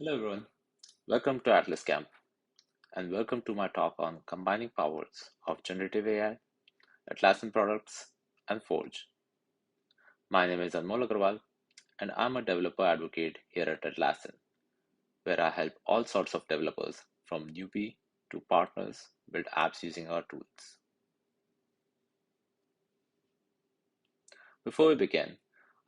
Hello everyone, welcome to Atlas Camp and welcome to my talk on combining powers of generative AI, Atlassian products, and Forge. My name is Anmol Agarwal and I'm a developer advocate here at Atlassian, where I help all sorts of developers from newbie to partners build apps using our tools. Before we begin,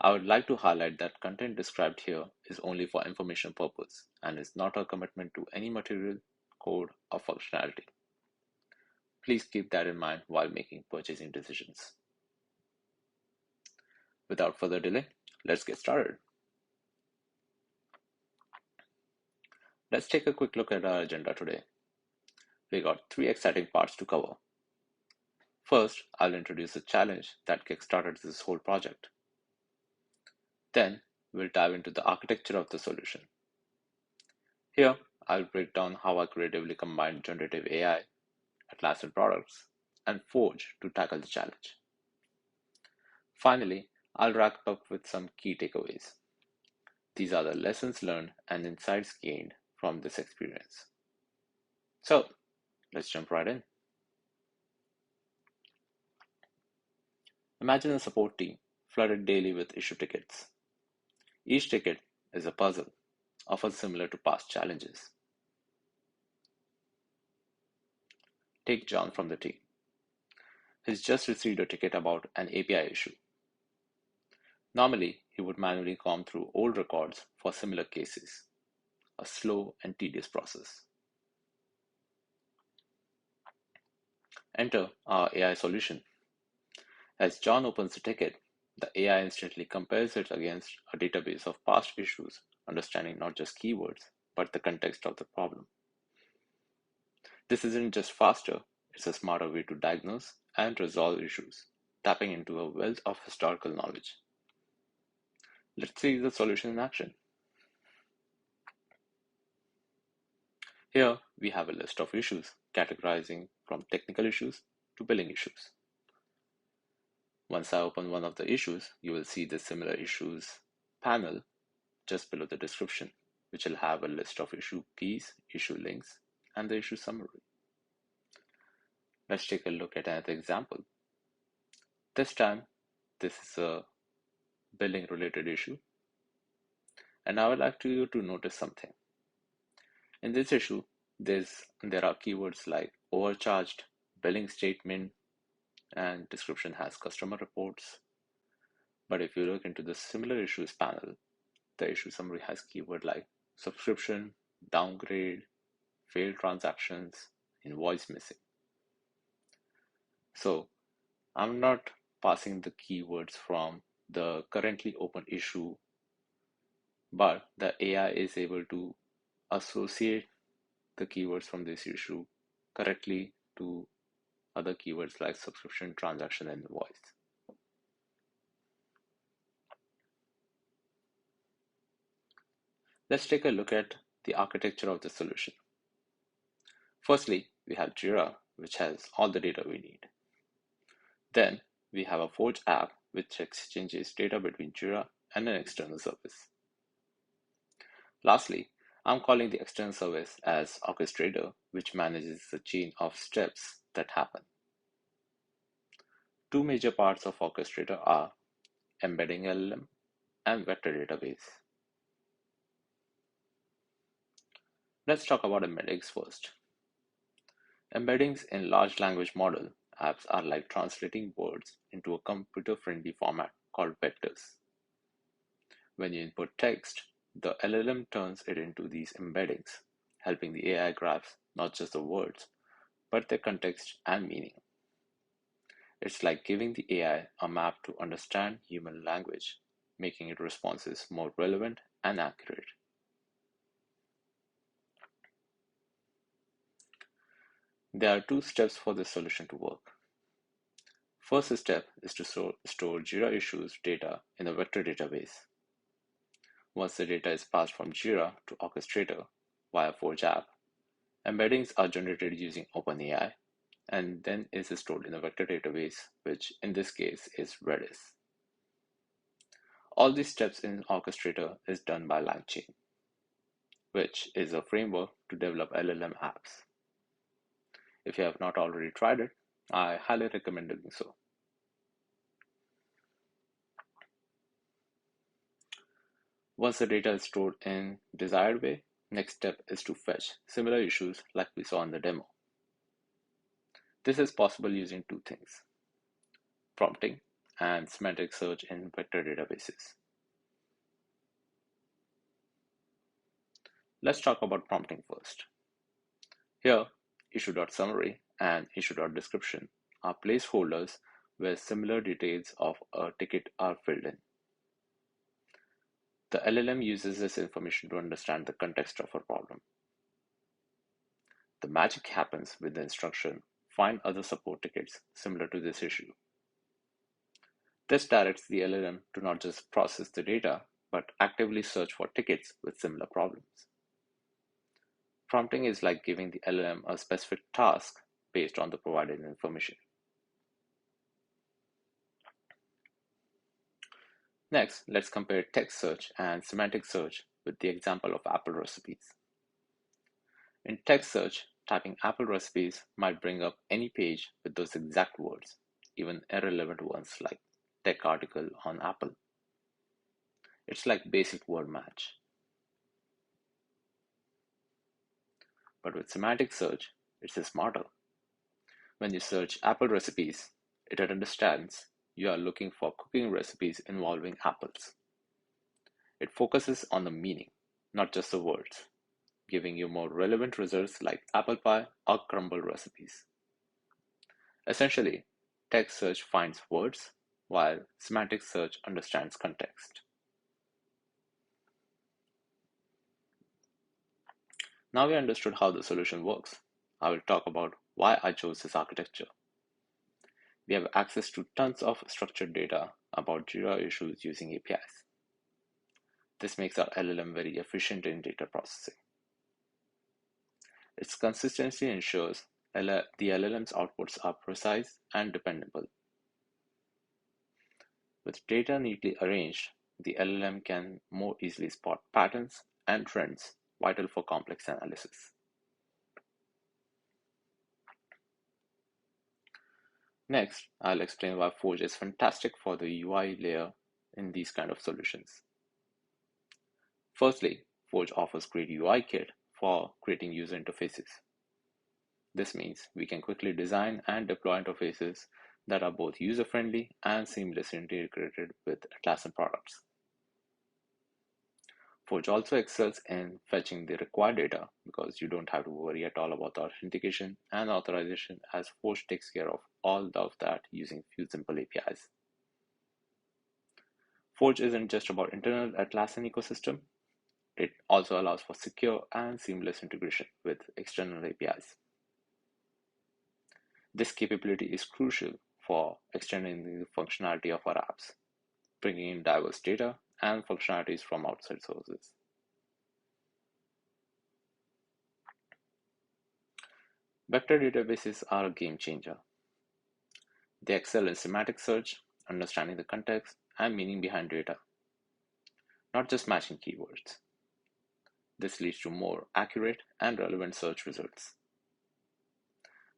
I would like to highlight that content described here is only for information purpose and is not a commitment to any material, code, or functionality. Please keep that in mind while making purchasing decisions. Without further delay, let's get started. Let's take a quick look at our agenda today. We got three exciting parts to cover. First, I'll introduce the challenge that kickstarted this whole project. Then, we'll dive into the architecture of the solution. Here, I'll break down how I creatively combined generative AI, Atlassian products, and Forge to tackle the challenge. Finally, I'll wrap up with some key takeaways. These are the lessons learned and insights gained from this experience. So, let's jump right in. Imagine a support team flooded daily with issue tickets. Each ticket is a puzzle, often similar to past challenges. Take John from the team. He's just received a ticket about an API issue. Normally, he would manually comb through old records for similar cases, a slow and tedious process. Enter our AI solution. As John opens the ticket, the AI instantly compares it against a database of past issues, understanding not just keywords, but the context of the problem. This isn't just faster, it's a smarter way to diagnose and resolve issues, tapping into a wealth of historical knowledge. Let's see the solution in action. Here we have a list of issues, categorizing from technical issues to billing issues. Once I open one of the issues, you will see the similar issues panel just below the description, which will have a list of issue keys, issue links, and the issue summary. Let's take a look at another example. This time, this is a billing related issue, and I would like you to notice something. In this issue, there are keywords like overcharged, billing statement, and description has customer reports. But if you look into the similar issues panel, the issue summary has keyword like subscription, downgrade, failed transactions, invoice missing. So I'm not passing the keywords from the currently open issue, but the AI is able to associate the keywords from this issue correctly to other keywords like subscription, transaction, and invoice. Let's take a look at the architecture of the solution. Firstly, we have Jira, which has all the data we need. Then we have a Forge app, which exchanges data between Jira and an external service. Lastly, I'm calling the external service as orchestrator, which manages the chain of steps that happen. Two major parts of orchestrator are embedding LLM and vector database. Let's talk about embeddings first. Embeddings in large language model apps are like translating words into a computer-friendly format called vectors. When you input text, the LLM turns it into these embeddings, helping the AI grasp not just the words, but their context and meaning. It's like giving the AI a map to understand human language, making its responses more relevant and accurate. There are two steps for this solution to work. First step is to store Jira issues data in a vector database. Once the data is passed from Jira to Orchestrator via Forge app, embeddings are generated using OpenAI and then is stored in a vector database, which in this case is Redis. All these steps in Orchestrator is done by LangChain. which is a framework to develop LLM apps. If you have not already tried it, I highly recommend doing so. Once the data is stored in desired way, next step is to fetch similar issues like we saw in the demo. This is possible using two things: prompting and semantic search in vector databases. Let's talk about prompting first. Here, issue.summary and issue.description are placeholders where similar details of a ticket are filled in. The LLM uses this information to understand the context of a problem. The magic happens with the instruction find other support tickets similar to this issue. This directs the LLM to not just process the data, but actively search for tickets with similar problems. Prompting is like giving the LLM a specific task based on the provided information. Next, let's compare text search and semantic search with the example of Apple recipes. In text search, typing Apple recipes might bring up any page with those exact words, even irrelevant ones like tech article on Apple. It's like basic word match. But with semantic search, it's smarter. When you search Apple recipes, it understands you are looking for cooking recipes involving apples. It focuses on the meaning, not just the words, giving you more relevant results like apple pie or crumble recipes. Essentially, text search finds words, while semantic search understands context. Now we understood how the solution works. I will talk about why I chose this architecture. We have access to tons of structured data about Jira issues using APIs. This makes our LLM very efficient in data processing. Its consistency ensures the LLM's outputs are precise and dependable. With data neatly arranged, the LLM can more easily spot patterns and trends vital for complex analysis. Next, I'll explain why Forge is fantastic for the UI layer in these kind of solutions. Firstly, Forge offers great UI kit for creating user interfaces. This means we can quickly design and deploy interfaces that are both user-friendly and seamlessly integrated with Atlassian products. Forge also excels in fetching the required data because you don't have to worry at all about authentication and authorization, as Forge takes care of all of that using few simple APIs. Forge isn't just about internal Atlassian ecosystem, it also allows for secure and seamless integration with external APIs. This capability is crucial for extending the functionality of our apps, bringing in diverse data and functionalities from outside sources. Vector databases are a game changer. They excel in semantic search, understanding the context and meaning behind data, not just matching keywords. This leads to more accurate and relevant search results.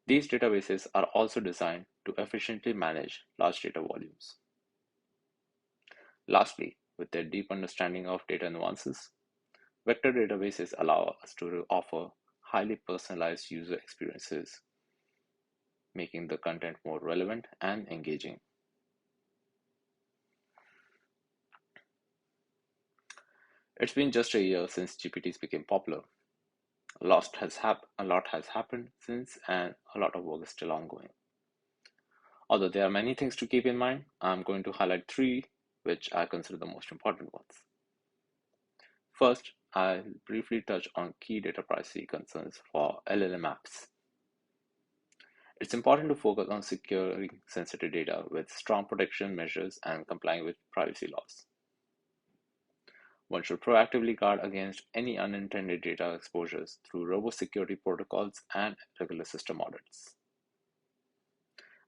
These databases are also designed to efficiently manage large data volumes. Lastly, with their deep understanding of data nuances, vector databases allow us to offer highly personalized user experiences, making the content more relevant and engaging. It's been just a year since GPTs became popular. A lot has happened since, and a lot of work is still ongoing. Although there are many things to keep in mind, I'm going to highlight three which I consider the most important ones. First, I'll briefly touch on key data privacy concerns for LLM apps. It's important to focus on securing sensitive data with strong protection measures and complying with privacy laws. One should proactively guard against any unintended data exposures through robust security protocols and regular system audits.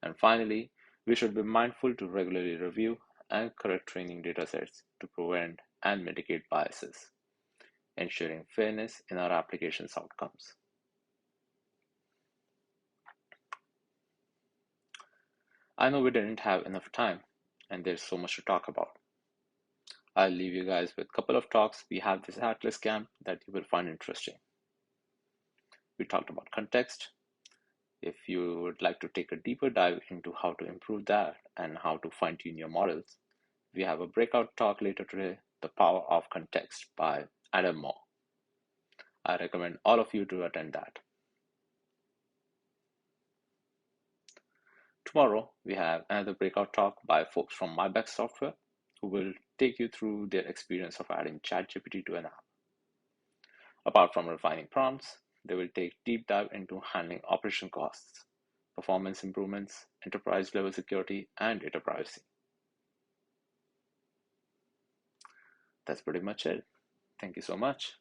And finally, we should be mindful to regularly review and correct training datasets to prevent and mitigate biases. ensuring fairness in our application's outcomes. I know we didn't have enough time, and there's so much to talk about. I'll leave you guys with a couple of talks we have this Atlas camp that you will find interesting. We talked about context. If you would like to take a deeper dive into how to improve that and how to fine tune your models, we have a breakout talk later today, The Power of Context by Adam Moore. I recommend all of you to attend that. Tomorrow, we have another breakout talk by folks from MyBack Software who will take you through their experience of adding ChatGPT to an app. Apart from refining prompts, they will take deep dive into handling operation costs, performance improvements, enterprise level security, and data privacy. That's pretty much it. Thank you so much.